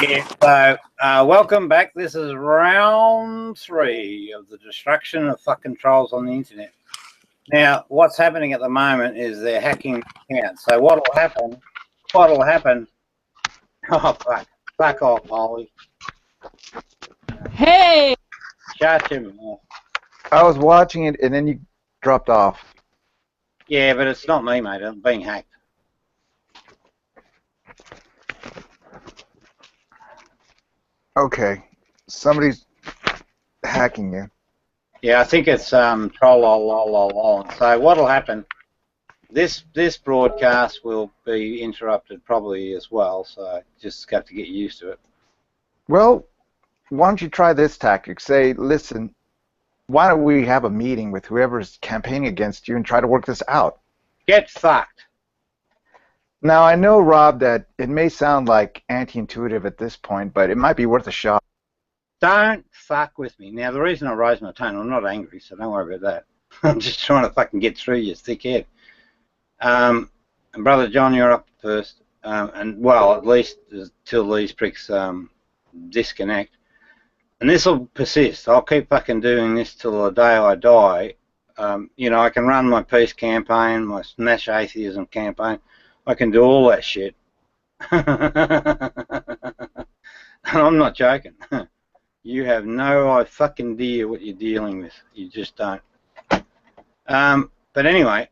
Yeah, so welcome back. This is round 3 of the destruction of fucking trolls on the internet. Now, what's happening at the moment is they're hacking accounts. So what'll happen, oh fuck off, Holly. Hey! Shut your mouth. I was watching it and then you dropped off. Yeah, but it's not me, mate. I'm being hacked. Okay, somebody's hacking you. Yeah, I think it's troll. So what'll happen? This broadcast will be interrupted probably as well. So just have to get used to it. Well, why don't you try this tactic? Say, listen, why don't we have a meeting with whoever's campaigning against you and try to work this out? Get fucked. Now, I know, Rob, that it may sound like anti-intuitive at this point, but it might be worth a shot. Don't fuck with me. Now, the reason I raise my tone, I'm not angry, so don't worry about that. I'm just trying to fucking get through you, thick head. And Brother John, you're up first. And, well, at least till these pricks disconnect. And this will persist. I'll keep fucking doing this till the day I die. You know, I can run my peace campaign, my smash atheism campaign. I can do all that shit. And I'm not joking. You have no fucking idea what you're dealing with. You just don't. But anyway,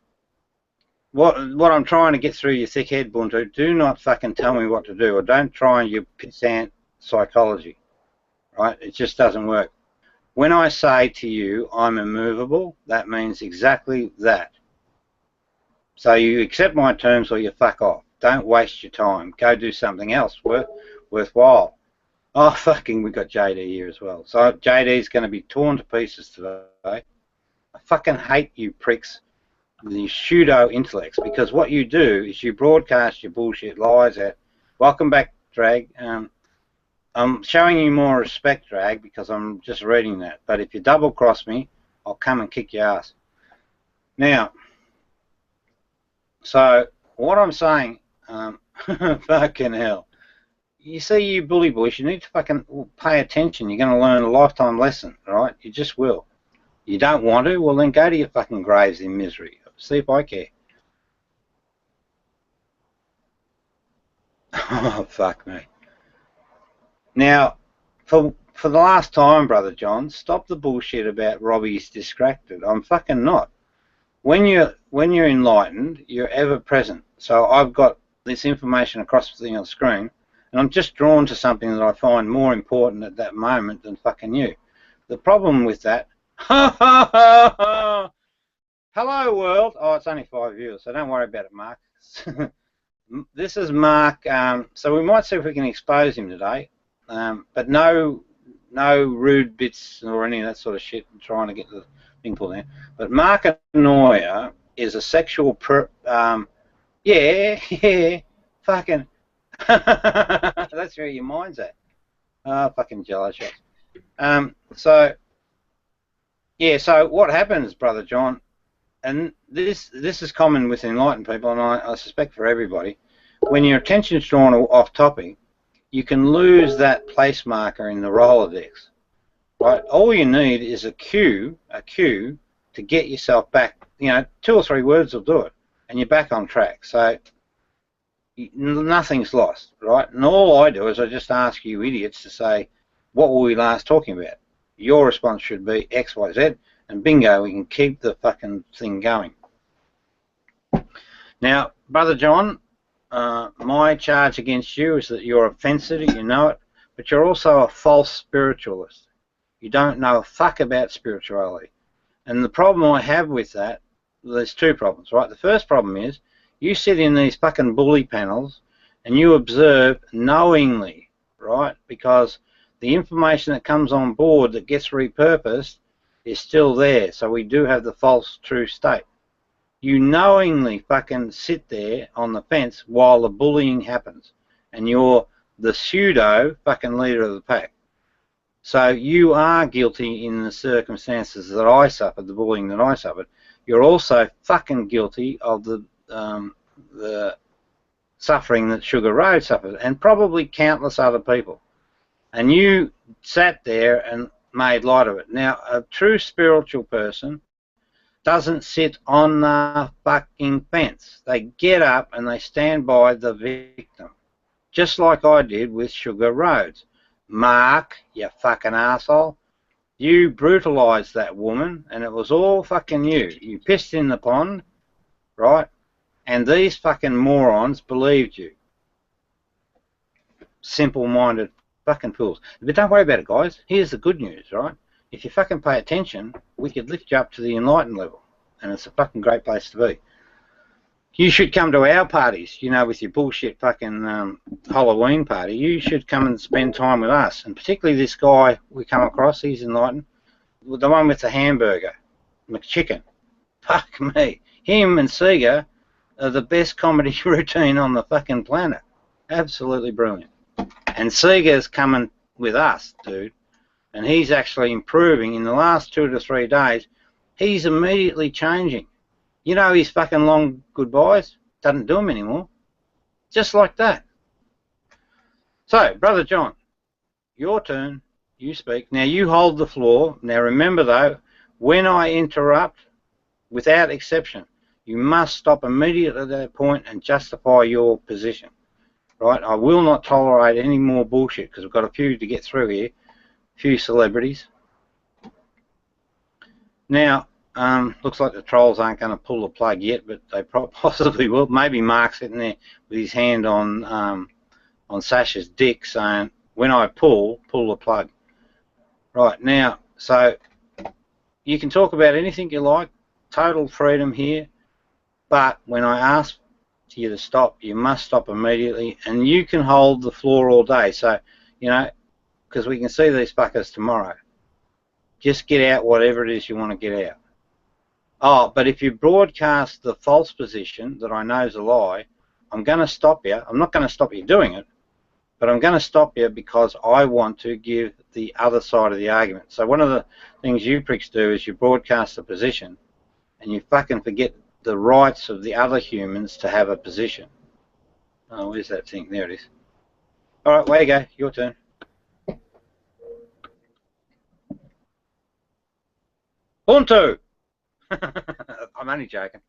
what I'm trying to get through your thick head, Buntu, do not fucking tell me what to do, or don't try your pissant psychology. Right? It just doesn't work. When I say to you, I'm immovable, that means exactly that. So you accept my terms or you fuck off. Don't waste your time. Go do something else worthwhile. Oh, fucking, we got JD here as well. So JD's going to be torn to pieces today. I fucking hate you pricks, the pseudo intellects, because what you do is you broadcast your bullshit lies out. Welcome back, Drag. I'm showing you more respect, Drag, because I'm just reading that. But if you double cross me, I'll come and kick your ass. Now, so what I'm saying, fucking hell. You see, you bully boys, you need to fucking pay attention. You're going to learn a lifetime lesson, right? You just will. You don't want to? Well, then go to your fucking graves in misery. See if I care. Oh, fuck me. Now, for the last time, Brother John, stop the bullshit about Robbie's distracted. I'm fucking not. When you're enlightened, you're ever present. So I've got this information across the thing on the screen, and I'm just drawn to something that I find more important at that moment than fucking you. The problem with that, hello world. Oh, it's only 5 viewers, so don't worry about it, Mark. This is Mark. So we might see if we can expose him today, but no rude bits or any of that sort of shit. I'm trying to get the thing pulled in. But Mark Anoia is a sexual yeah, fucking. That's where your mind's at. Oh, fucking jello shots. So what happens, Brother John, and this is common with enlightened people, and I suspect for everybody, when your attention's drawn off topic, you can lose that place marker in the Rolodex. Right? All you need is a cue to get yourself back. You know, 2 or 3 words will do it, and you're back on track. So nothing's lost, right? And all I do is I just ask you idiots to say, what were we last talking about? Your response should be X, Y, Z, and bingo, we can keep the fucking thing going. Now, Brother John, my charge against you is that you're a fencer, you know it, but you're also a false spiritualist. You don't know a fuck about spirituality. And the problem I have with that, there's 2 problems, right? The first problem is, you sit in these fucking bully panels and you observe knowingly, right? Because the information that comes on board that gets repurposed is still there. So we do have the false true state. You knowingly fucking sit there on the fence while the bullying happens. And you're the pseudo fucking leader of the pack. So you are guilty in the circumstances that I suffered, the bullying that I suffered. You're also fucking guilty of the suffering that Sugar Road suffered, and probably countless other people. And you sat there and made light of it. Now, a true spiritual person doesn't sit on the fucking fence. They get up and they stand by the victim, just like I did with Sugar Rhodes. Mark, you fucking asshole, you brutalised that woman, and it was all fucking you. You pissed in the pond, right? And these fucking morons believed you. Simple-minded fucking fools. But don't worry about it, guys. Here's the good news, right? If you fucking pay attention, we could lift you up to the enlightened level, and it's a fucking great place to be. You should come to our parties, you know, with your bullshit fucking Halloween party. You should come and spend time with us, and particularly this guy we come across, he's enlightened, the one with the hamburger, McChicken. Fuck me. Him and Seeger are the best comedy routine on the fucking planet. Absolutely brilliant. And Seeger's coming with us, dude, and he's actually improving. In the last 2 to 3 days, he's immediately changing. You know, his fucking long goodbyes doesn't do them anymore. Just like that. So, Brother John, your turn. You speak. Now, you hold the floor. Now, remember, though, when I interrupt, without exception, you must stop immediately at that point and justify your position. Right? I will not tolerate any more bullshit, because we've got a few to get through here. A few celebrities. Now, looks like the trolls aren't going to pull the plug yet, but they possibly will. Maybe Mark's sitting there with his hand on Sasha's dick saying, when I pull the plug. Right, now, so you can talk about anything you like, total freedom here, but when I ask you to stop, you must stop immediately, and you can hold the floor all day. So, you know, because we can see these fuckers tomorrow. Just get out whatever it is you want to get out. Oh, but if you broadcast the false position that I know is a lie, I'm going to stop you. I'm not going to stop you doing it, but I'm going to stop you because I want to give the other side of the argument. So one of the things you pricks do is you broadcast the position and you fucking forget the rights of the other humans to have a position. Oh, where's that thing? There it is. All right, way you go. Your turn. Ubuntu! I'm only joking.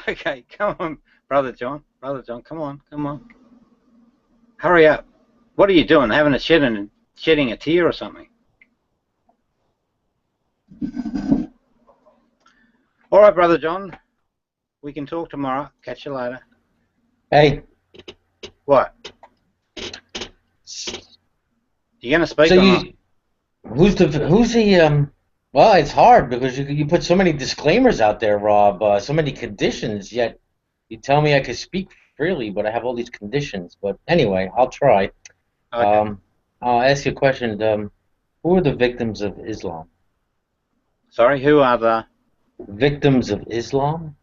Okay, come on, Brother John. Brother John, come on, come on. Hurry up. What are you doing? Having a shedding a tear or something? All right, Brother John. We can talk tomorrow. Catch you later. Hey. What? You gonna speak? So or not? who's the well, it's hard because you put so many disclaimers out there, Rob, so many conditions, yet you tell me I can speak freely, but I have all these conditions. But anyway, I'll try. Okay. I'll ask you a question. Who are the victims of Islam? Sorry, who are the Victims of Islam?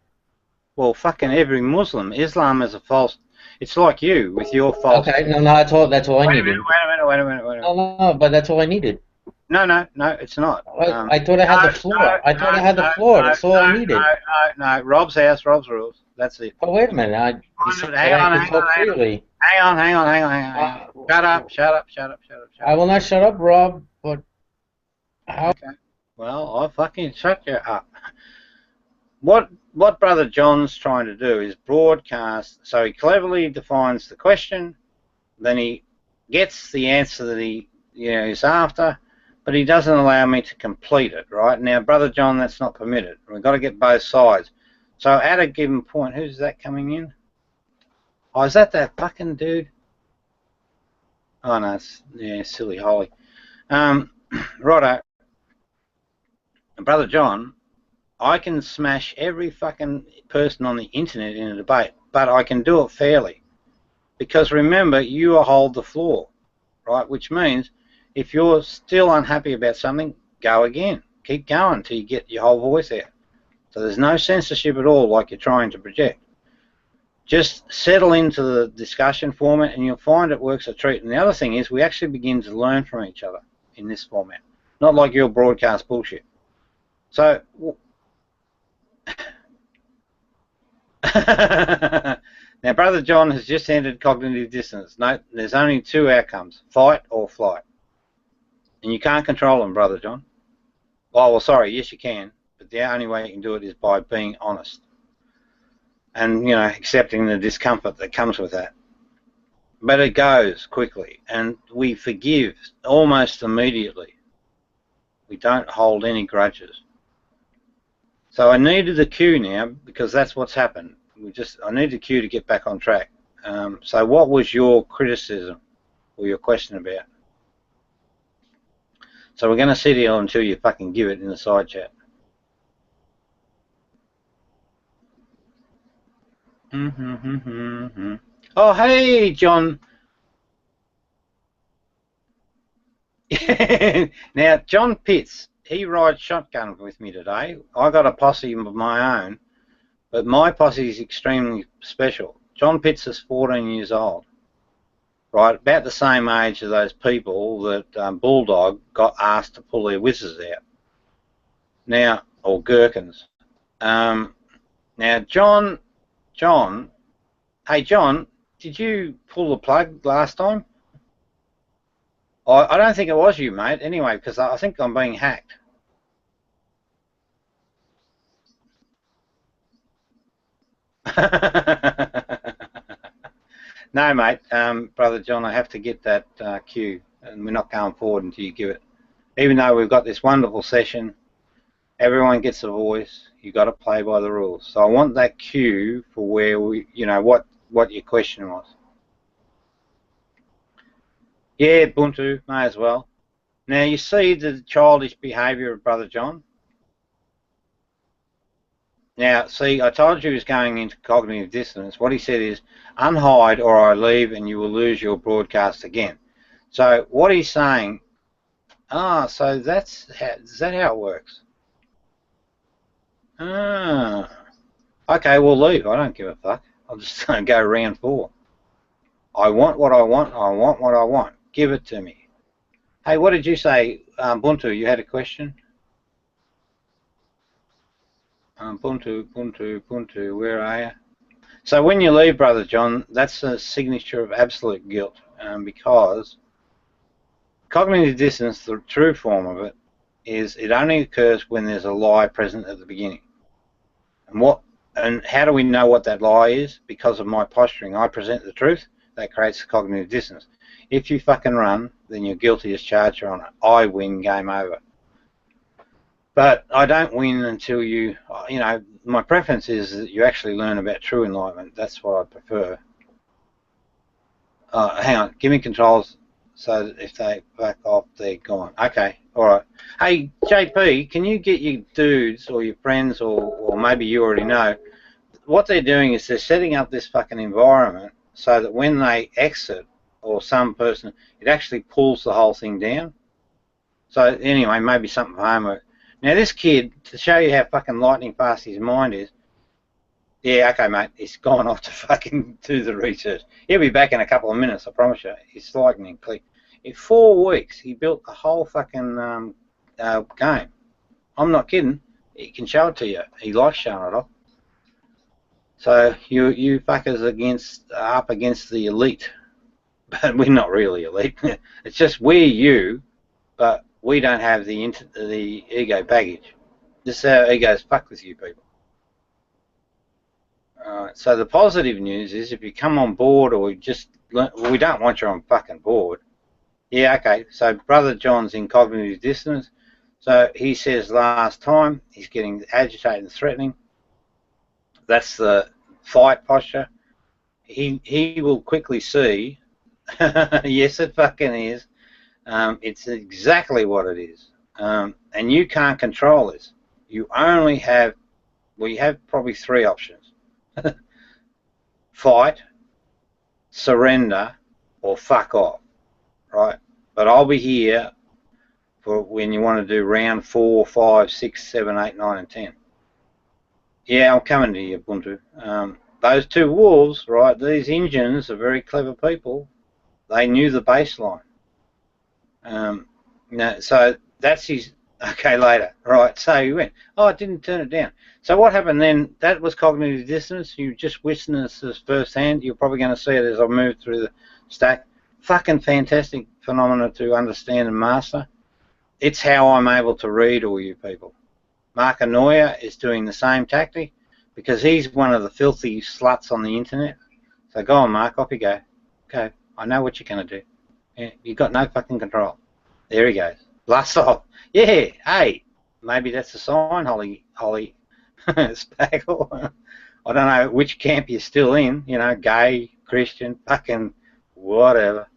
Well, fucking every Muslim. Islam is a false. It's like you with your false. Okay, no, that's all I needed. Wait a minute. No, but that's all I needed. No, it's not. I thought I had the floor. I thought I had the floor. That's all I needed. No. Rob's house, Rob's rules. That's it. Oh, wait a minute. You said I can talk freely. Hang on. Shut up. I will not shut up, Rob, but how? Okay. Well, I'll fucking shut you up. What Brother John's trying to do is broadcast, so he cleverly defines the question, then he gets the answer that he is after, but he doesn't allow me to complete it, right? Now, Brother John, that's not permitted. We've got to get both sides. So at a given point, who's that coming in? Oh, is that fucking dude? Oh, no, it's silly Holly. Righto. Brother John, I can smash every fucking person on the internet in a debate, but I can do it fairly. Because remember, you hold the floor, right? Which means if you're still unhappy about something, go again. Keep going till you get your whole voice out. So there's no censorship at all like you're trying to project. Just settle into the discussion format and you'll find it works a treat. And the other thing is we actually begin to learn from each other in this format. Not like your broadcast bullshit. So Now, Brother John has just entered cognitive dissonance. No, there's only two outcomes, fight or flight. And you can't control them, Brother John. Oh, well, sorry, yes you can, but the only way you can do it is by being honest. And, accepting the discomfort that comes with that. But it goes quickly, and we forgive almost immediately. We don't hold any grudges. So I needed a cue now, because that's what's happened. I need a cue to get back on track. So what was your criticism or your question about? So we're going to sit here until you fucking give it in the side chat. Oh, hey, John. Now, John Pitts, he rides shotgun with me today. I got a posse of my own, but my posse is extremely special. John Pitts is 14 years old, right? About the same age as those people that Bulldog got asked to pull their whizzes out. Now, or gherkins. Now, John, hey, John, did you pull the plug last time? I don't think it was you, mate, anyway, because I think I'm being hacked. No, mate, Brother John, I have to get that cue, and we're not going forward until you give it. Even though we've got this wonderful session, everyone gets a voice, you've got to play by the rules. So I want that cue for where we, what your question was. Yeah, Buntu, may as well. Now, you see the childish behaviour of Brother John? Now, see, I told you he was going into cognitive dissonance. What he said is, unhide or I leave and you will lose your broadcast again. So what he's saying, so is that how it works? Okay, we'll leave. I don't give a fuck. I'll just go round 4. I want what I want. I want what I want. Give it to me. Hey, what did you say, Buntu? You had a question? Buntu, where are you? So when you leave, Brother John, that's a signature of absolute guilt, because cognitive dissonance, the true form of it, is it only occurs when there's a lie present at the beginning. And how do we know what that lie is? Because of my posturing. I present the truth. That creates cognitive dissonance. If you fucking run, then you're guilty as charged, Your Honour. I win, game over. But I don't win until my preference is that you actually learn about true enlightenment. That's what I prefer. Hang on, give me controls so that if they back off, they're gone. Okay, all right. Hey, JP, can you get your dudes or your friends or maybe you already know, what they're doing is they're setting up this fucking environment so that when they exit, or some person, it actually pulls the whole thing down. So anyway, maybe something for homework. Now this kid, to show you how fucking lightning fast his mind is, yeah, okay, mate, he's gone off to fucking do the research. He'll be back in a couple of minutes, I promise you. He's lightning quick. In 4 weeks, he built the whole fucking game. I'm not kidding. He can show it to you. He likes showing it off. So you fuckers up against the elite. But we're not really elite. It's just we're you, but we don't have the ego baggage. This is how egos fuck with you people. So the positive news is if you come on board or we don't want you on fucking board. Yeah, okay, so Brother John's in cognitive dissonance. So he says last time he's getting agitated and threatening. That's the fight posture. He will quickly see. Yes, it fucking is. It's exactly what it is. And you can't control this. You only have, you have probably 3 options. Fight, surrender, or fuck off, right? But I'll be here for when you want to do round 4, 5, 6, 7, 8, 9, and 10. Yeah, I'm coming to you, Buntu. Those 2 wolves, right, these Indians are very clever people. They knew the baseline. So that's Okay, later. Right, so you went, oh, I didn't turn it down. So what happened then? That was cognitive dissonance. You just witnessed this firsthand. You're probably going to see it as I move through the stack. Fucking fantastic phenomena to understand and master. It's how I'm able to read all you people. Mark Anoia is doing the same tactic because he's one of the filthy sluts on the internet. So go on, Mark, off you go. Go. I know what you're going to do. Yeah, you've got no fucking control. There he goes. Blast off. Yeah, hey, maybe that's a sign, Holly Spackle. I don't know which camp you're still in, you know, gay, Christian, fucking whatever.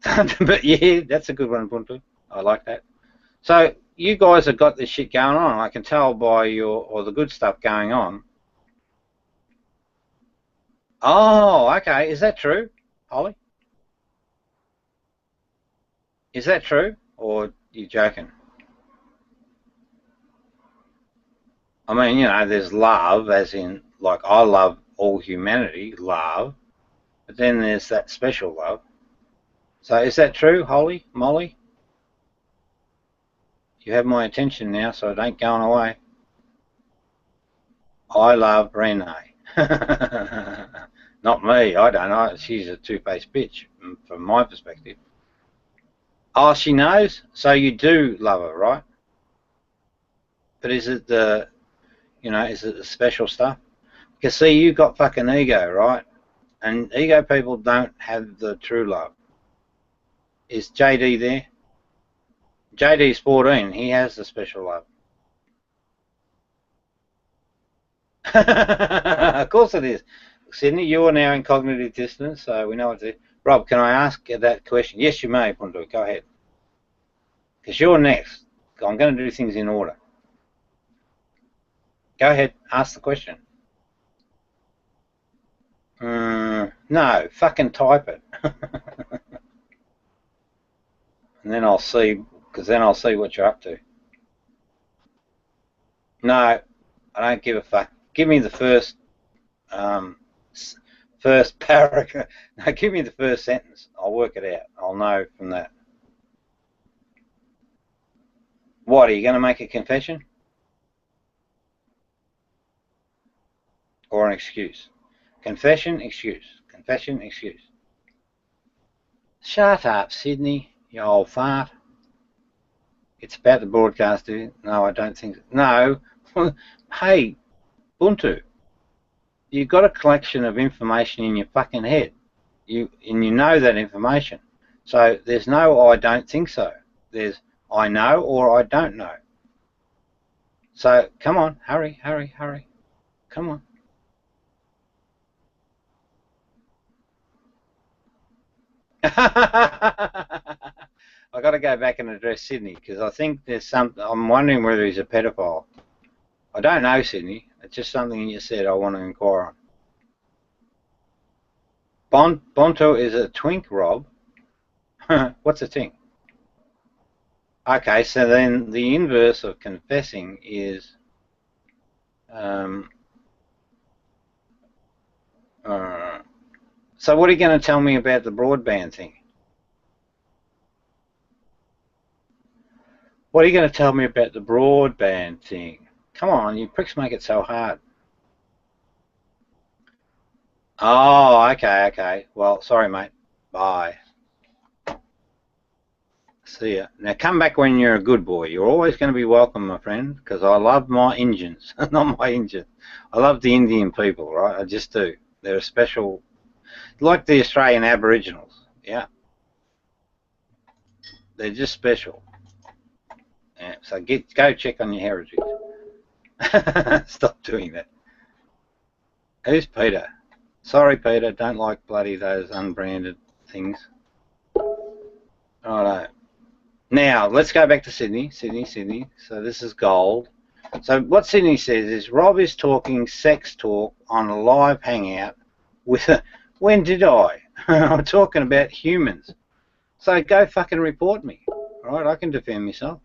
But yeah, that's a good one, Buntu. I like that. So you guys have got this shit going on. I can tell by or the good stuff going on. Oh, okay. Is that true, Holly? Is that true, or are you joking? I mean, you know, there's love, as in, like, I love all humanity, love, but then there's that special love. So is that true, Holly, Molly? You have my attention now, so it ain't going away. I love Renee. Not me, I don't know. She's a two-faced bitch, from my perspective. Oh, she knows? So you do love her, right? But is it the, you know, is it the special stuff? Because see, you've got fucking ego, right? And ego people don't have the true love. Is JD there? JD's 14, he has the special love. Of course it is. Sydney, you're now in cognitive dissonance, so we know what to do. Rob, can I ask that question? Yes, you may, Pundu. Go ahead. Because you're next. I'm going to do things in order. Go ahead, ask the question. No, fucking type it. And then I'll see, because then I'll see what you're up to. No, I don't give a fuck. Give me the first paragraph. No, give me the first sentence. I'll work it out. I'll know from that. What, are you going to make a confession? Or an excuse? Confession, excuse. Confession, excuse. Shut up, Sydney, you old fart. It's about the broadcast, dude. No, I don't think so. No. Hey, Buntu, you've got a collection of information in your fucking head. And you know that information. So there's no I don't think so. There's I know or I don't know. So come on, hurry, hurry, hurry. Come on. I got to go back and address Sydney because I think there's some. I'm wondering whether he's a pedophile. I don't know, Sydney. It's just something you said I want to inquire on. Bonto is a twink, Rob. What's a twink? Okay, so then the inverse of confessing is so what are you going to tell me about the broadband thing? What are you going to tell me about the broadband thing? Come on, you pricks make it so hard. Oh, okay. Well, sorry, mate. Bye. See ya. Now come back when you're a good boy. You're always going to be welcome, my friend, because I love my Indians. Not my Indians. I love the Indian people, right? I just do. They're a special, like the Australian Aboriginals, yeah. They're just special. Yeah, so go check on your heritage. Stop doing that. Who's Peter? Sorry, Peter. Don't like bloody those unbranded things. Righto. Now let's go back to Sydney. Sydney. So this is gold. So what Sydney says is Rob is talking sex talk on a live hangout with a. When did I? I'm talking about humans. So go fucking report me. All right, I can defend myself.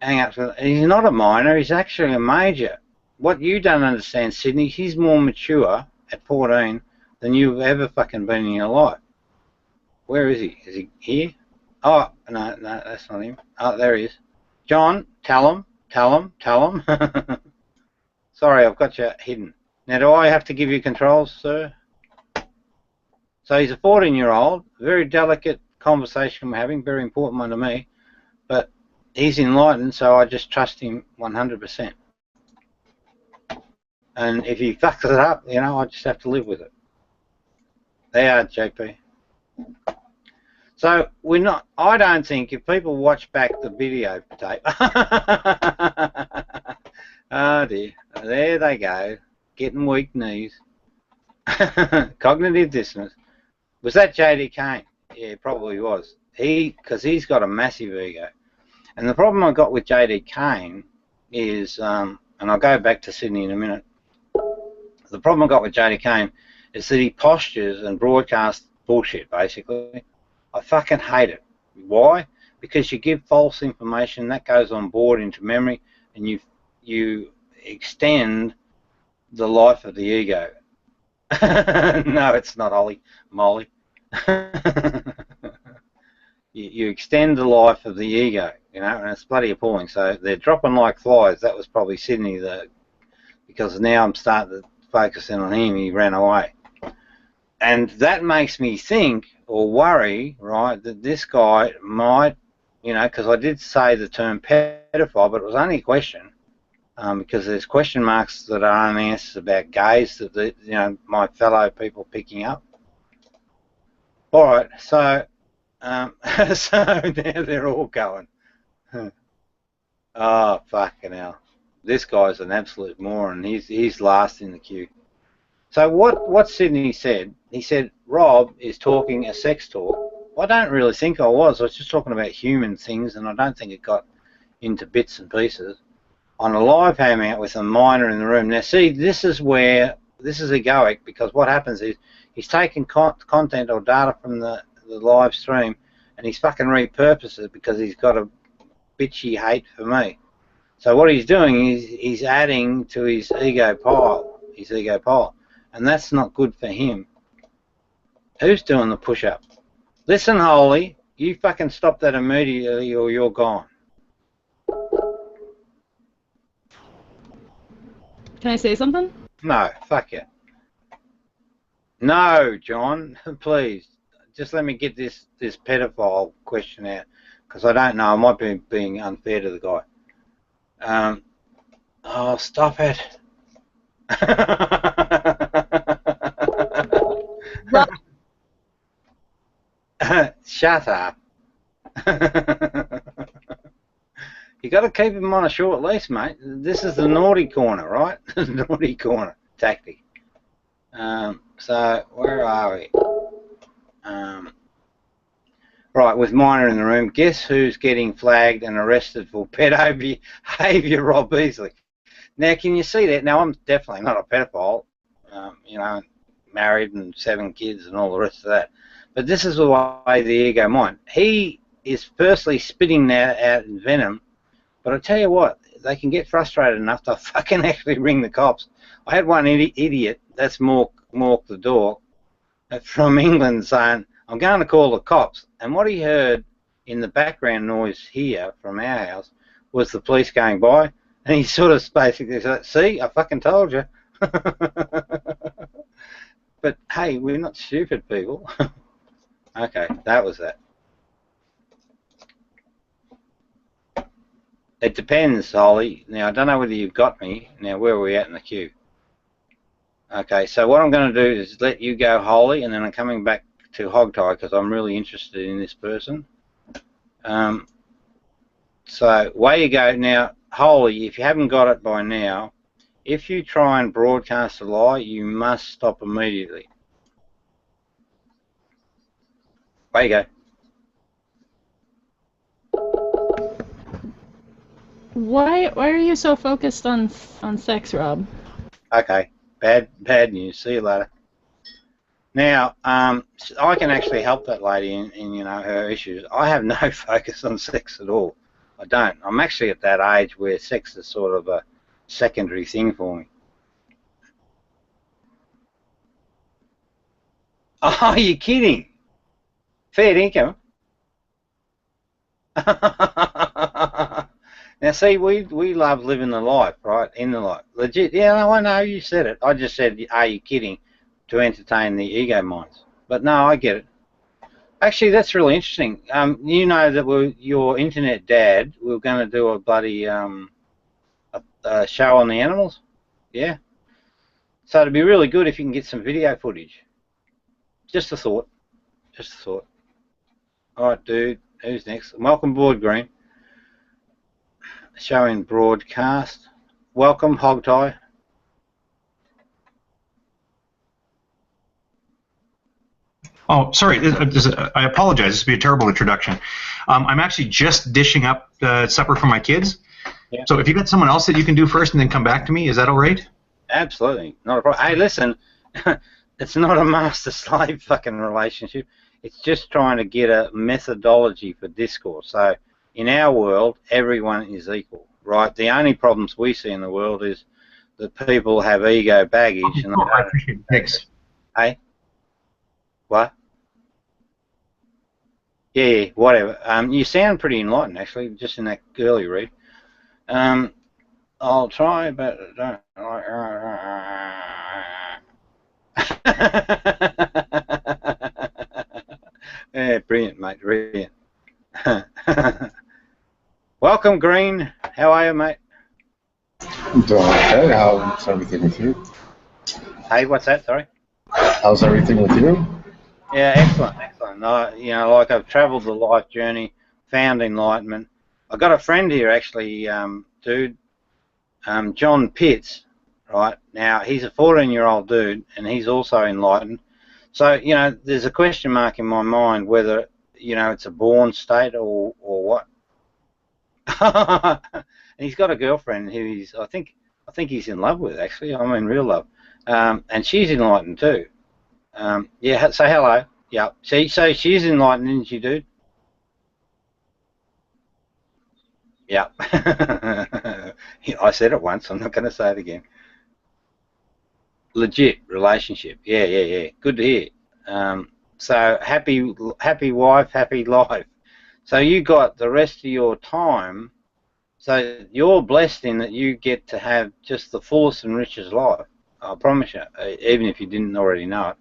Hang up. He's not a minor. He's actually a major. What you don't understand, Sydney, he's more mature at 14 than you've ever fucking been in your life. Where is he? Is he here? Oh, no, that's not him. Oh, there he is. John, tell him. Sorry, I've got you hidden. Now, do I have to give you controls, sir? So he's a 14-year-old, very delicate conversation we're having, very important one to me, but he's enlightened, so I just trust him 100%. And if he fucks it up, you know, I just have to live with it. They are, JP. So we're not. I don't think if people watch back the video tape. Oh dear, there they go, getting weak knees. Cognitive dissonance. Was that J.D. Kane? Yeah, it probably was. Because he's got a massive ego. And the problem I got with J.D. Kane is, and I'll go back to Sydney in a minute. The problem I got with J.D. Kane is that he postures and broadcasts bullshit, basically. I fucking hate it. Why? Because you give false information, that goes on board into memory, and you extend the life of the ego. No, it's not Molly. You extend the life of the ego, you know, and it's bloody appalling. So they're dropping like flies. That was probably Sydney, because now I'm starting to focus in on him. He ran away. And that makes me think or worry, right, that this guy might, you know, because I did say the term pedophile, but it was only a question, because there's question marks that are unanswered about gays that, you know, my fellow people picking up. All right, so so now they're all going, oh, fucking hell. This guy's an absolute moron. He's last in the queue. So what Sydney said, he said, Rob is talking a sex talk. I don't really think I was. I was just talking about human things, and I don't think it got into bits and pieces. On a live hangout with a minor in the room. Now, see, this is egoic, because what happens is he's taking content or data from the live stream, and he's fucking repurposed it because he's got a bitchy hate for me. So what he's doing is he's adding to his ego pile, and that's not good for him. Who's doing the push-up? Listen, Holy, you fucking stop that immediately or you're gone. Can I say something? No, fuck you. No, John, please. Just let me get this pedophile question out, because I don't know. I might be being unfair to the guy. Oh, stop it. Shut up. You got to keep him on a short leash, mate. This is the naughty corner, right? Naughty corner tactic. So where are we? Right, with minor in the room. Guess who's getting flagged and arrested for pedo behaviour? Rob Beasley. Now, can you see that? Now, I'm definitely not a pedophile. You know, married and 7 kids and all the rest of that. But this is the way the ego mind. He is firstly spitting that out in venom. But I tell you what, they can get frustrated enough to fucking actually ring the cops. I had one idiot, that's Mork the dog, from England saying, I'm going to call the cops. And what he heard in the background noise here from our house was the police going by. And he sort of basically said, see, I fucking told you. But hey, we're not stupid people. Okay, that was that. It depends, Holly. Now, I don't know whether you've got me. Now, where are we at in the queue? Okay, so what I'm going to do is let you go, Holly, and then I'm coming back to Hogtie because I'm really interested in this person. So, way you go. Now, Holly, if you haven't got it by now, if you try and broadcast a lie, you must stop immediately. Way you go. Why are you so focused on sex, Rob? Okay, bad news. See you later. Now, I can actually help that lady in you know, her issues. I have no focus on sex at all. I don't. I'm actually at that age where sex is sort of a secondary thing for me. Oh, you're kidding? Fair income? Now, see, we love living the life, right? In the life. Legit. Yeah, no, I know, you said it. I just said, are you kidding? To entertain the ego minds. But no, I get it. Actually, that's really interesting. You know that your internet dad, we were going to do a bloody a show on the animals. Yeah. So it'd be really good if you can get some video footage. Just a thought. Just a thought. All right, dude. Who's next? Welcome aboard, Green. Showing broadcast. Welcome, Hogtie. Oh, sorry. I apologize. This would be a terrible introduction. I'm actually just dishing up supper for my kids. Yeah. So if you got someone else that you can do first and then come back to me, is that all right? Absolutely. Not a problem. Hey, listen. It's not a master-slave fucking relationship. It's just trying to get a methodology for discourse. So in our world, everyone is equal, right? The only problems we see in the world is that people have ego baggage. And I appreciate it. Thanks. Hey? What? Yeah, whatever. You sound pretty enlightened, actually, just in that early read. I'll try, but don't. Yeah, brilliant, mate, brilliant. Welcome, Green. How are you, mate? I'm doing okay. How's everything with you? Hey, what's that? Sorry. How's everything with you? Yeah, excellent, excellent. You know, like I've travelled the life journey, found enlightenment. I've got a friend here, actually, dude, John Pitts, right? Now, he's a 14-year-old dude, and he's also enlightened. So, you know, there's a question mark in my mind whether, you know, it's a born state or what. And he's got a girlfriend who I think he's in love with, actually. I mean, real love. And she's enlightened too. Yeah, say hello. Yeah. See, so she's enlightened, isn't she, dude? Yeah. I said it once. I'm not going to say it again. Legit relationship. Yeah. Good to hear. So happy wife, happy life. So you got the rest of your time. So you're blessed in that you get to have just the fullest and richest life. I promise you, even if you didn't already know it.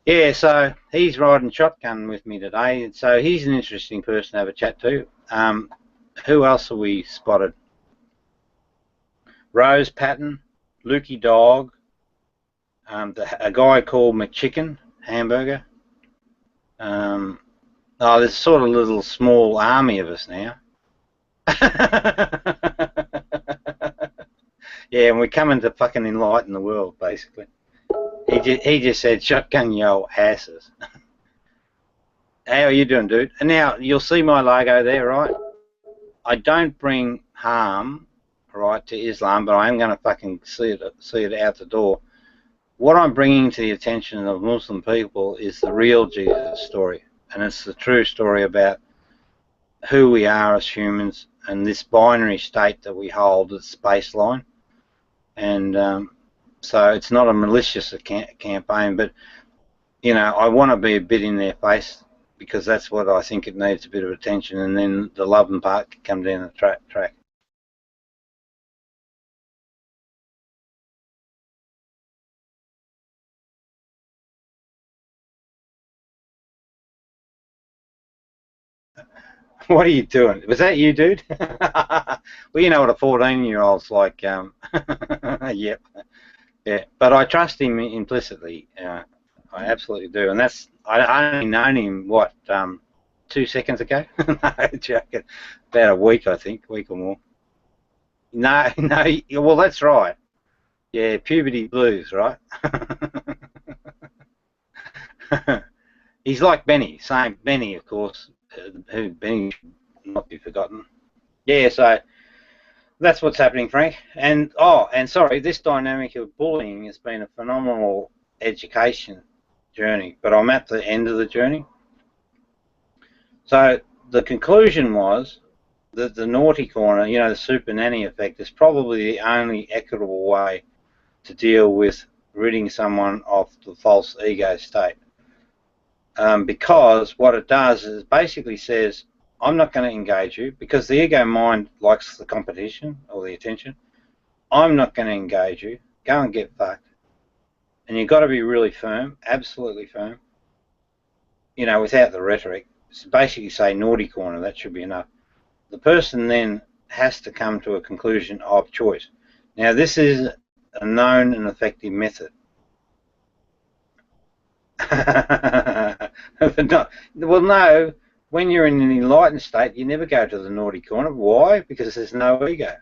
Yeah, so he's riding shotgun with me today, so he's an interesting person to have a chat to. Who else have we spotted? Rose Patton, Lukey Dog, a guy called McChicken Hamburger. Oh, there's sort of a little small army of us now. Yeah, and we're coming to fucking enlighten the world, basically. He just said, shotgun yo asses. How are you doing, dude? And now, you'll see my logo there, right? I don't bring harm, right, to Islam, but I am going to fucking see it out the door. What I'm bringing to the attention of Muslim people is the real Jesus story. And it's the true story about who we are as humans and this binary state that we hold, this baseline. And so it's not a malicious campaign, but, you know, I want to be a bit in their face because that's what I think it needs, a bit of attention, and then the loving part can come down the track. What are you doing? Was that you, dude? Well, you know what a 14-year-old's like. Yep. Yeah, but I trust him implicitly. I absolutely do, and that's I only known him what 2 seconds ago. No, joking. About a week, I think, week or more. No, well, that's right. Yeah, puberty blues, right? He's like Benny, same Benny, of course. Who Benny should not be forgotten. Yeah, so that's what's happening, Frank. And sorry, this dynamic of bullying has been a phenomenal education journey, but I'm at the end of the journey. So the conclusion was that the naughty corner, you know, the super nanny effect, is probably the only equitable way to deal with ridding someone of the false ego state. Because what it does is it basically says, I'm not going to engage you because the ego mind likes the competition or the attention. I'm not going to engage you. Go and get fucked. And you've got to be really firm, absolutely firm, you know, without the rhetoric. So basically say naughty corner, that should be enough. The person then has to come to a conclusion of choice. Now, this is a known and effective method. Well, no, when you're in an enlightened state, you never go to the naughty corner. Why? Because there's no ego.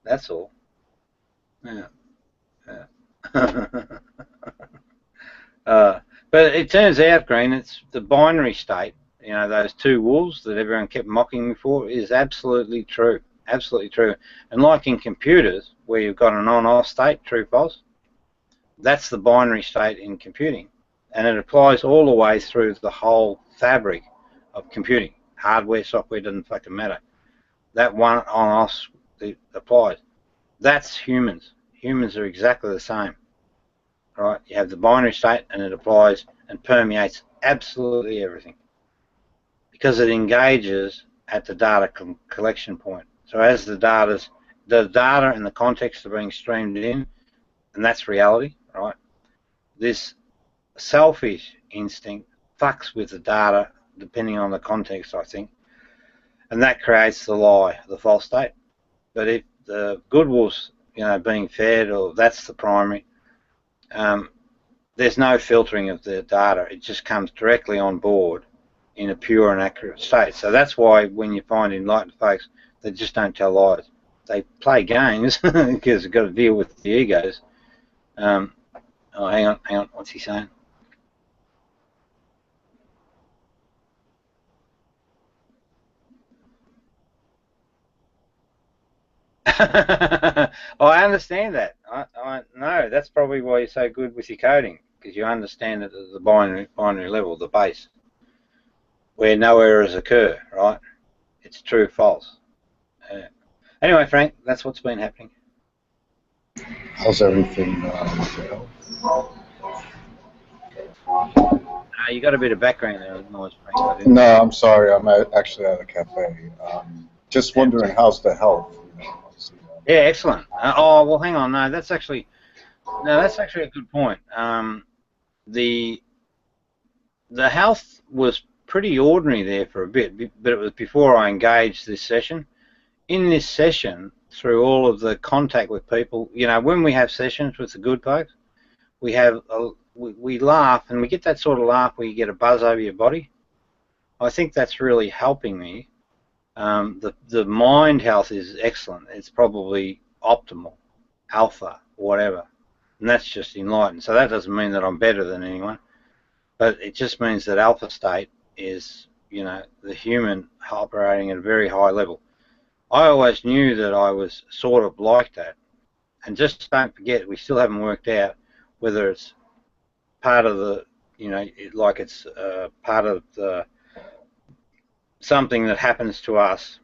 That's all. Yeah. But it turns out, Green, it's the binary state. You know, those two wolves that everyone kept mocking me for is absolutely true. Absolutely true. And like in computers, where you've got an on-off state, true, false, that's the binary state in computing. And it applies all the way through the whole fabric of computing. Hardware, software, doesn't fucking matter. That one on-off applies. That's humans. Humans are exactly the same. Right? You have the binary state and it applies and permeates absolutely everything. Because it engages at the data collection point. So as the data and the context are being streamed in, and that's reality, right? This selfish instinct fucks with the data depending on the context, I think, and that creates the lie, the false state. But if the good wolf's, you know, being fed, or that's the primary, there's no filtering of the data. It just comes directly on board in a pure and accurate state. So that's why when you find enlightened folks, they just don't tell lies. They play games because they've got to deal with the egos. Oh, hang on, what's he saying? Oh, I understand that. I know that's probably why you're so good with your coding, because you understand it at the binary level, the base, where no errors occur, right? It's true, false. Anyway, Frank, that's what's been happening. How's everything? You got a bit of background there, noise, Frank. No, I'm sorry. I'm actually at a cafe. Just wondering, how's the health? You know, yeah, excellent. Oh, well, hang on. No, that's actually a good point. The health was pretty ordinary there for a bit, but it was before I engaged this session. In this session, through all of the contact with people, you know, when we have sessions with the good folks, we have we laugh, and we get that sort of laugh where you get a buzz over your body. I think that's really helping me. The mind health is excellent. It's probably optimal, alpha, whatever, and that's just enlightened. So that doesn't mean that I'm better than anyone, but it just means that alpha state is, you know, the human operating at a very high level. I always knew that I was sort of like that, and just don't forget, we still haven't worked out whether it's part of the, you know, like it's part of the something that happens to us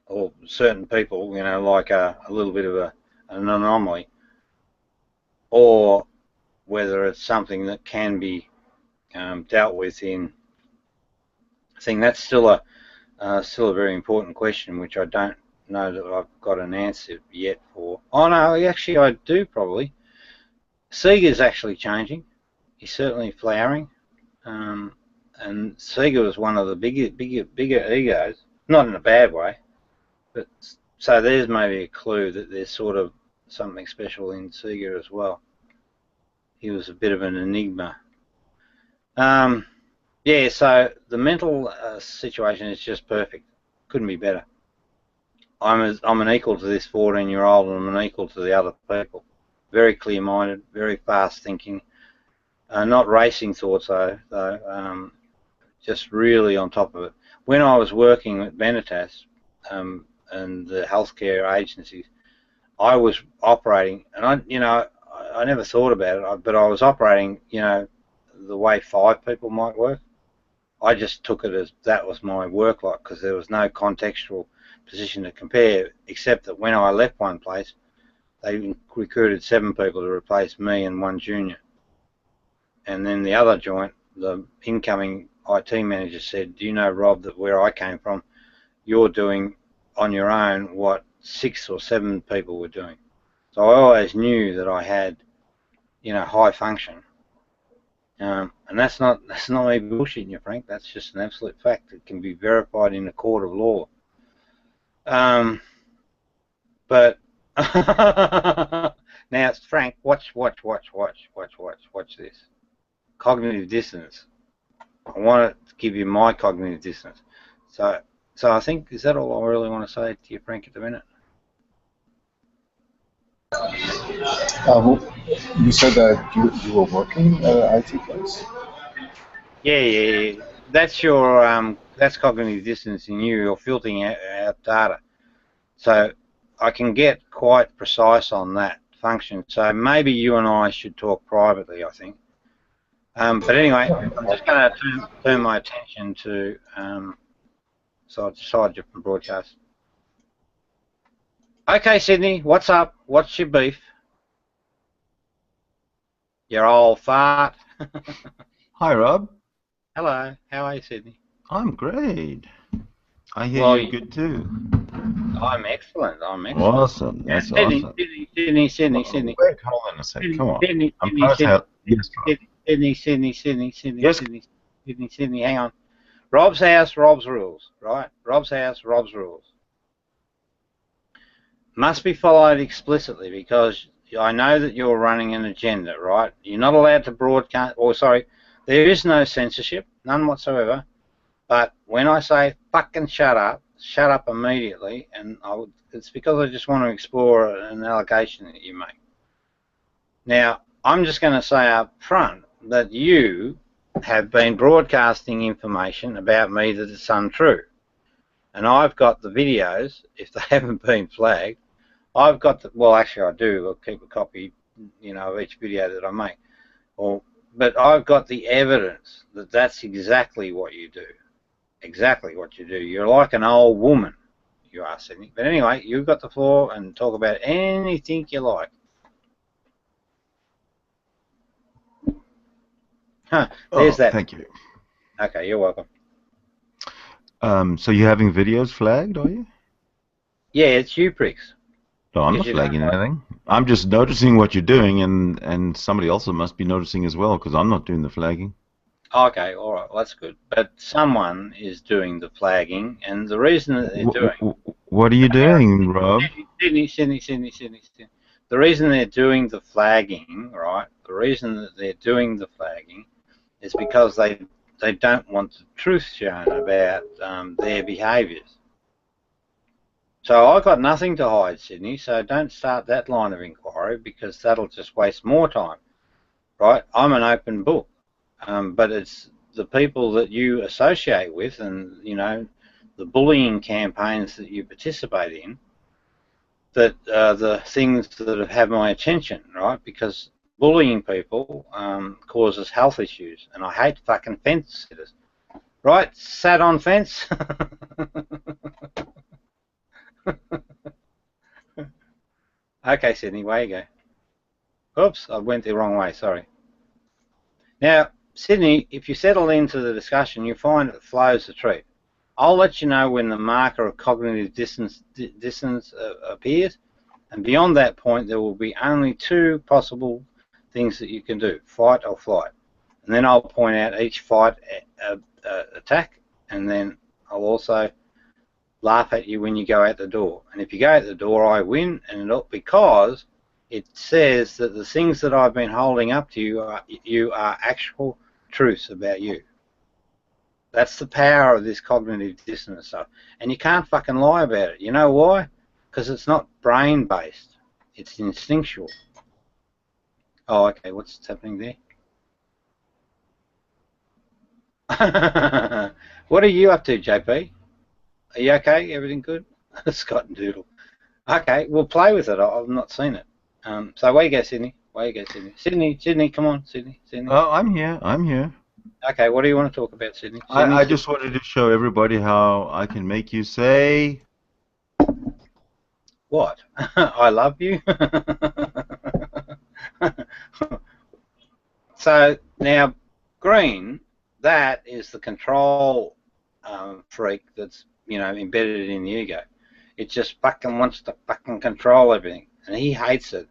or certain people, you know, like a little bit of an anomaly, or whether it's something that can be dealt with in thing. That's still a very important question, which I don't know that I've got an answer yet for. Oh no, actually I do probably. Seeger's actually changing. He's certainly flowering. And Seeger was one of the bigger egos, not in a bad way, but so there's maybe a clue that there's sort of something special in Seeger as well. He was a bit of an enigma. Yeah, so the mental situation is just perfect. Couldn't be better. I'm an equal to this 14-year-old, and I'm an equal to the other people. Very clear-minded, very fast-thinking. Not racing thoughts though. Just really on top of it. When I was working at Benetas and the healthcare agencies, I was operating, and I never thought about it, but I was operating, you know, the way 5 people might work. I just took it as that was my work life, because there was no contextual position to compare, except that when I left one place, they recruited 7 people to replace me and 1 junior. And then the other joint, the incoming IT manager said, do you know, Rob, that where I came from, you're doing on your own what 6 or 7 people were doing. So I always knew that I had, high function. And that's not me bullshitting you, Frank. That's just an absolute fact. It can be verified in a court of law. But now, Frank, watch this. Cognitive dissonance. I want to give you my cognitive dissonance. So I think, is that all I really want to say to you, Frank, at the minute? You said that you were working at an IT place? Yeah. That's your that's cognitive dissonance in you. You're filtering out data. So I can get quite precise on that function. So maybe you and I should talk privately, I think. But anyway, I'm just going to turn my attention to side different broadcast. Okay, Sydney, what's up? What's your beef? You're old fart. Hi, Rob. Hello, how are you, Sydney? I'm great. I hear you're good too. I'm excellent. Awesome. That's awesome. Sydney. Wait, hold on a second. Come on. Sydney, hang on. Rob's house, Rob's rules, right? Rob's house, Rob's rules. Must be followed explicitly because I know that you're running an agenda, right? You're not allowed to broadcast, there is no censorship, none whatsoever. But when I say fucking shut up immediately, and it's because I just want to explore an allegation that you make. Now, I'm just going to say up front that you have been broadcasting information about me that is untrue. And I've got the videos, if they haven't been flagged. I've got actually I do. I'll keep a copy, of each video that I make. But I've got the evidence that that's exactly what you do. Exactly what you do. You're like an old woman, you are, Sydney. But anyway, you've got the floor and talk about anything you like. There's that. Thank you. Okay, you're welcome. So you're having videos flagged, are you? Yeah, it's you pricks. No, I'm not flagging anything. I'm just noticing what you're doing, and somebody else must be noticing as well, because I'm not doing the flagging. Okay, all right, well, that's good. But someone is doing the flagging, and the reason that they're doing... What are you doing, Rob? Sydney. The reason they're doing the flagging, right, the reason that they're doing the flagging is because they don't want the truth shown about their behaviours. So I've got nothing to hide, Sydney, so don't start that line of inquiry because that'll just waste more time, right? I'm an open book, but it's the people that you associate with and, the bullying campaigns that you participate in that are the things that have had my attention, right? Because bullying people causes health issues, and I hate fucking fence sitters. Right, sat on fence? Okay, Sydney, away you go. Oops, I went the wrong way, sorry. Now, Sydney, if you settle into the discussion, you find it flows a treat. I'll let you know when the marker of cognitive dissonance appears, and beyond that point, there will be only 2 possible things that you can do, fight or flight. And then I'll point out each fight attack, and then I'll also laugh at you when you go out the door. And if you go out the door, I win, and because it says that the things that I've been holding up to you are actual truths about you. That's the power of this cognitive dissonance stuff. And you can't fucking lie about it. You know why? Because it's not brain-based. It's instinctual. Oh, okay, what's happening there? What are you up to, JP? Are you okay? Everything good? Scott and Doodle. Okay, we'll play with it. I've not seen it. So where you go, Sydney? Sydney, come on, Sydney. Oh, I'm here. Okay, what do you want to talk about, Sydney? I just wanted to show everybody how I can make you say... What? I love you? So, now, green that is the control freak that's, embedded in the ego. It just fucking wants to fucking control everything, and he hates it.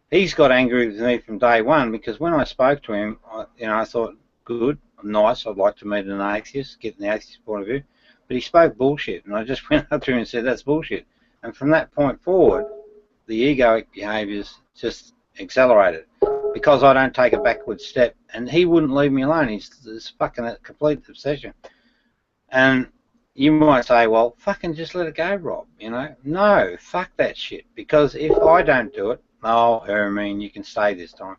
He's got angry with me from day one because when I spoke to him, I thought, good, nice, I'd like to meet an atheist, get an atheist point of view. But he spoke bullshit, and I just went up to him and said, that's bullshit. And from that point forward, the egoic behaviours just accelerated because I don't take a backward step, and he wouldn't leave me alone. He's fucking a complete obsession. And you might say, well, fucking just let it go, Rob, No, fuck that shit, because if I don't do it, Hermine, you can stay this time.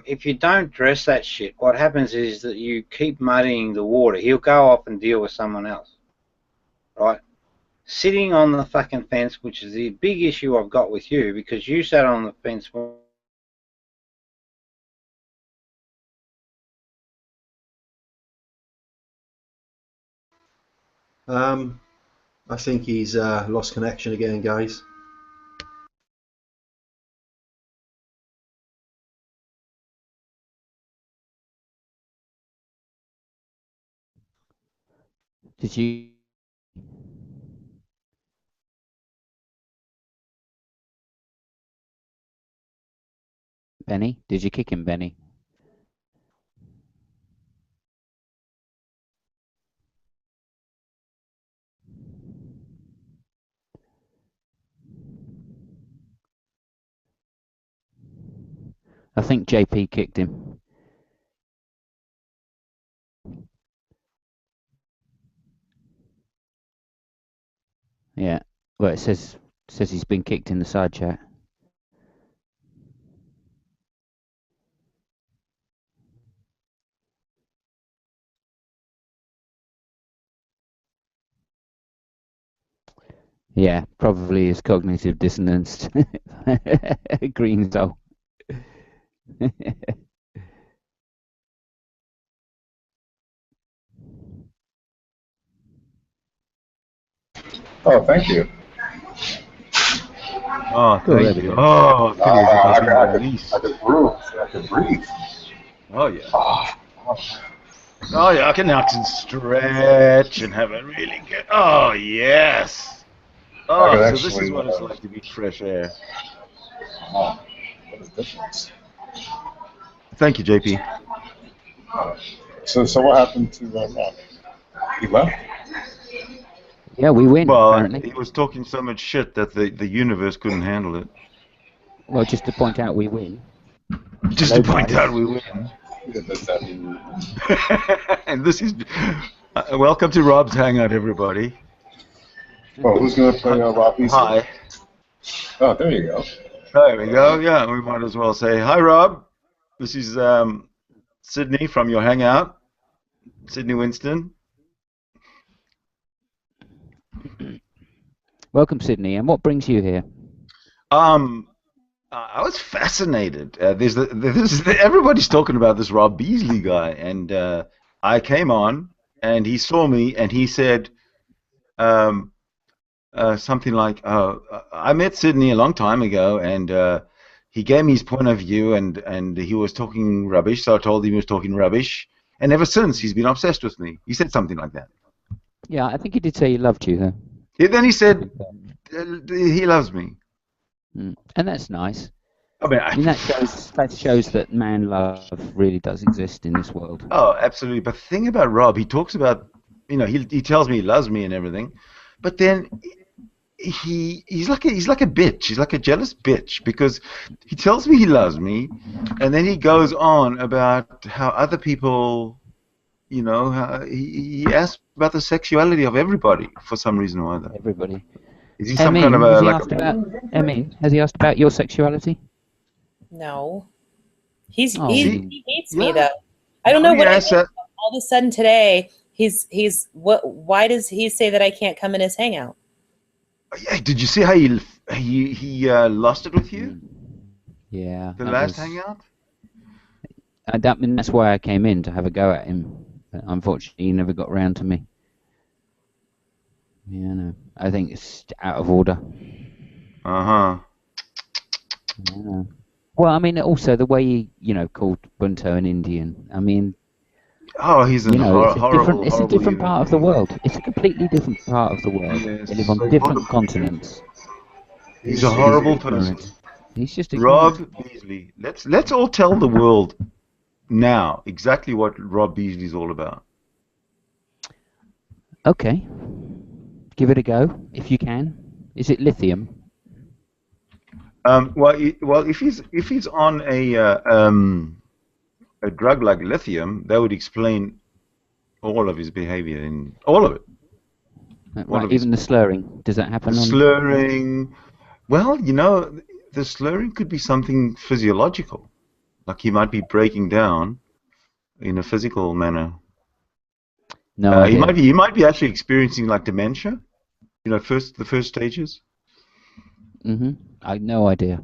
If you don't address that shit, what happens is that you keep muddying the water. He'll go off and deal with someone else, right? Sitting on the fucking fence, which is the big issue I've got with you, because you sat on the fence. I think he's lost connection again, guys. Did you? Benny? Did you kick him, Benny? I think JP kicked him. Yeah. Well, it says he's been kicked in the side chat. Yeah, probably his cognitive dissonance. Green soul. Oh, thank you. Oh, thank you. Oh, I could breathe. I could breathe. Oh, yeah. Oh, yeah, I can stretch and have a really good... Oh, yes. Oh, so this is what it's like to be fresh air. Oh, what a difference. Thank you, JP. So what happened to Rob? He left? Yeah, we win, well, apparently. He was talking so much shit that the universe couldn't handle it. Well, just to point out we win. Just to point out we win. And this is... welcome to Rob's Hangout, everybody. Well, who's going to play Rob Easy? Hi. Oh, there you go. There we go. Yeah, we might as well say, hi, Rob. This is Sydney from your Hangout. Sydney Winston. Welcome, Sydney. And what brings you here? I was fascinated. Everybody's talking about this Rob Beasley guy, and I came on, and he saw me, and he said something like, I met Sydney a long time ago, and he gave me his point of view, and he was talking rubbish, so I told him he was talking rubbish, and ever since he's been obsessed with me. He said something like that. Yeah, I think he did say he loved you, though. Then he said he loves me. And that's nice. I mean, that shows that man love really does exist in this world. Oh, absolutely. But the thing about Rob, he talks about, he tells me he loves me and everything, but then he's like a bitch. He's like a jealous bitch because he tells me he loves me, and then he goes on about how other people, how he asks about the sexuality of everybody for some reason or other. Everybody. Is he some kind of a has he asked about your sexuality? No. He hates me Yeah. though. I don't know what Yes, all of a sudden today why does he say that I can't come in his hangout? Yeah, did you see how he lost it with you? Yeah. The last hangout? That's why I came in, to have a go at him. But unfortunately, he never got round to me. Yeah, no. I think it's out of order. Uh-huh. Yeah. Well, I mean, also the way he, called Bunto an Indian. I mean, Oh, he's in You know, it's a horrible, different, it's a horrible different human part of the being. world. It's a completely different part of the world. Yes. They live on different continents. He's a horrible person. ignorant. He's just ignorant. Rob Beasley. Let's all tell the world now exactly what Rob Beasley is all about. Okay. Give it a go, if you can. Is it lithium? Well, if he's on a drug like lithium, that would explain all of his behavior in all of it. Right, even the slurring. Does that happen? The on slurring. Well, you know, the slurring could be something physiological, like he might be breaking down in a physical manner. No idea. He might be actually experiencing like dementia. You know, the first stages. I have no idea.